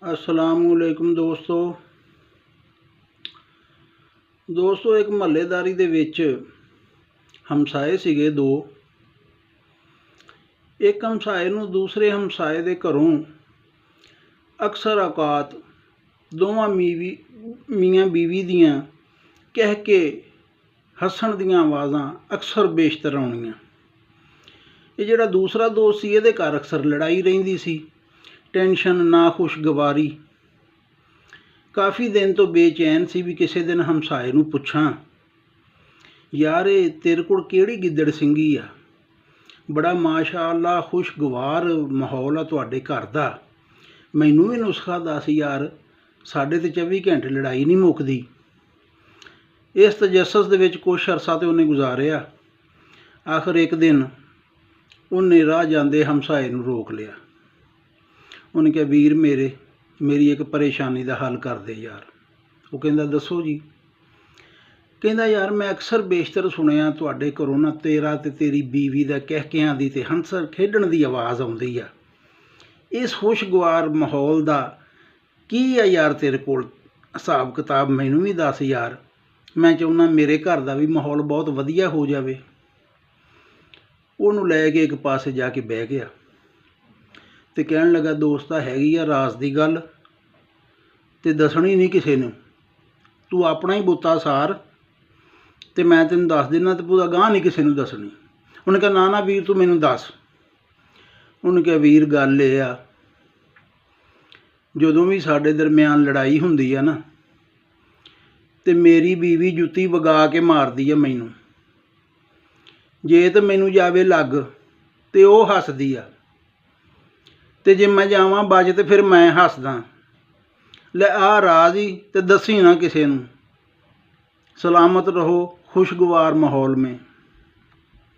ਅਸਲਾਮੁਅਲੈਕੁਮ ਦੋਸਤੋ ਇੱਕ ਮਹੱਲੇਦਾਰੀ ਦੇ ਵਿੱਚ ਹਮਸਾਏ ਸੀਗੇ ਦੋ। ਇੱਕ ਹਮਸਾਏ ਨੂੰ ਦੂਸਰੇ ਹਮਸਾਏ ਦੇ ਘਰੋਂ ਅਕਸਰ ਔਕਾਤ ਦੋਵਾਂ ਮੀਆਂ ਬੀਵੀ ਦੀਆਂ ਕਹਿ ਕੇ ਹੱਸਣ ਦੀਆਂ ਆਵਾਜ਼ਾਂ ਅਕਸਰ ਬੇਸ਼ਤਰ ਆਉਣੀਆਂ। ਇਹ ਜਿਹੜਾ ਦੂਸਰਾ ਦੋਸਤ ਸੀ ਇਹਦੇ ਘਰ ਅਕਸਰ ਲੜਾਈ ਰਹਿੰਦੀ ਸੀ, ਟੈਨਸ਼ਨ, ਨਾਖੁਸ਼ਗਵਾਰੀ। ਕਾਫੀ ਦਿਨ ਤੋਂ ਬੇਚੈਨ ਸੀ ਵੀ ਕਿਸੇ ਦਿਨ ਹਮਸਾਏ ਨੂੰ ਪੁੱਛਾਂ, ਯਾਰ ਇਹ ਤੇਰੇ ਕੋਲ ਕਿਹੜੀ ਗਿੱਦੜ ਸਿੰਘੀ ਆ? ਬੜਾ ਮਾਸ਼ਾ ਅੱਲਾ ਖੁਸ਼ਗਵਾਰ ਮਾਹੌਲ ਆ ਤੁਹਾਡੇ ਘਰ ਦਾ, ਮੈਨੂੰ ਵੀ ਨੁਸਖਾ ਦੱਸ ਯਾਰ, ਸਾਡੇ ਤਾਂ 24 ਘੰਟੇ ਲੜਾਈ ਨਹੀਂ ਮੁੱਕਦੀ। ਇਸ ਤਜੱਸਸ ਦੇ ਵਿੱਚ ਕੁਛ ਅਰਸਾ ਤੇ ਉਹਨੇ ਗੁਜ਼ਾਰਿਆ। ਆਖਰ ਇੱਕ ਦਿਨ ਉਹਨੇ ਰਾਹ ਜਾਂਦੇ ਹਮਸਾਏ ਨੂੰ ਰੋਕ ਲਿਆ। ਉਹਨੇ ਕਿਹਾ, ਵੀਰ ਮੇਰੀ ਇੱਕ ਪਰੇਸ਼ਾਨੀ ਦਾ ਹੱਲ ਕਰ ਦੇ ਯਾਰ। ਉਹ ਕਹਿੰਦਾ, ਦੱਸੋ ਜੀ। ਕਹਿੰਦਾ, ਯਾਰ ਮੈਂ ਅਕਸਰ ਬੇਸ਼ਤਰ ਸੁਣਿਆ ਤੁਹਾਡੇ ਘਰੋਂ ਨਾ ਤੇਰਾ ਅਤੇ ਤੇਰੀ ਬੀਵੀ ਦਾ ਕਹਿਕਿਆਂ ਦੀ ਅਤੇ ਹੰਸਰ ਖੇਡਣ ਦੀ ਆਵਾਜ਼ ਆਉਂਦੀ ਆ। ਇਸ ਖੁਸ਼ਗਵਾਰ ਮਾਹੌਲ ਦਾ ਕੀ ਆ ਯਾਰ ਤੇਰੇ ਕੋਲ ਹਿਸਾਬ ਕਿਤਾਬ? ਮੈਨੂੰ ਵੀ ਦੱਸ ਯਾਰ, ਮੈਂ ਚਾਹੁੰਦਾ ਮੇਰੇ ਘਰ ਦਾ ਵੀ ਮਾਹੌਲ ਬਹੁਤ ਵਧੀਆ ਹੋ ਜਾਵੇ। ਉਹਨੂੰ ਲੈ ਕੇ ਇੱਕ ਪਾਸੇ ਜਾ ਕੇ ਬਹਿ ਗਿਆ ਅਤੇ ਕਹਿਣ ਲੱਗਾ, ਦੋਸਤਾ ਹੈਗੀ ਆ ਰਾਜ਼ ਦੀ ਗੱਲ ਅਤੇ ਦੱਸਣੀ ਨਹੀਂ ਕਿਸੇ ਨੂੰ, ਤੂੰ ਆਪਣਾ ਹੀ ਬੁੱਤਾ ਸਾਰ ਅਤੇ ਮੈਂ ਤੈਨੂੰ ਦੱਸ ਦਿੰਦਾ ਅਤੇ ਤੂੰ ਅਗਾਂਹ ਨਹੀਂ ਕਿਸੇ ਨੂੰ ਦੱਸਣੀ। ਉਹਨੇ ਕਿਹਾ, ਨਾ ਵੀਰ ਤੂੰ ਮੈਨੂੰ ਦੱਸ। ਉਹਨੇ ਕਿਹਾ, ਵੀਰ ਗੱਲ ਇਹ ਆ, ਜਦੋਂ ਵੀ ਸਾਡੇ ਦਰਮਿਆਨ ਲੜਾਈ ਹੁੰਦੀ ਆ ਨਾ ਅਤੇ ਮੇਰੀ ਬੀਵੀ ਜੁੱਤੀ ਵਗਾ ਕੇ ਮਾਰਦੀ ਆ ਮੈਨੂੰ। ਜੇ ਤਾਂ ਮੈਨੂੰ ਜਾਵੇ ਲੱਗ ਅਤੇ ਉਹ ਹੱਸਦੀ ਆ, ਅਤੇ ਜੇ ਮੈਂ ਜਾਵਾਂ ਬਚ ਤਾਂ ਫਿਰ ਮੈਂ ਹੱਸਦਾ। ਲੈ ਆਹ ਰਾਜ਼ ਹੀ ਅਤੇ ਦੱਸੀ ਨਾ ਕਿਸੇ ਨੂੰ। ਸਲਾਮਤ ਰਹੋ ਖੁਸ਼ਗਵਾਰ ਮਾਹੌਲ ਮੇਂ।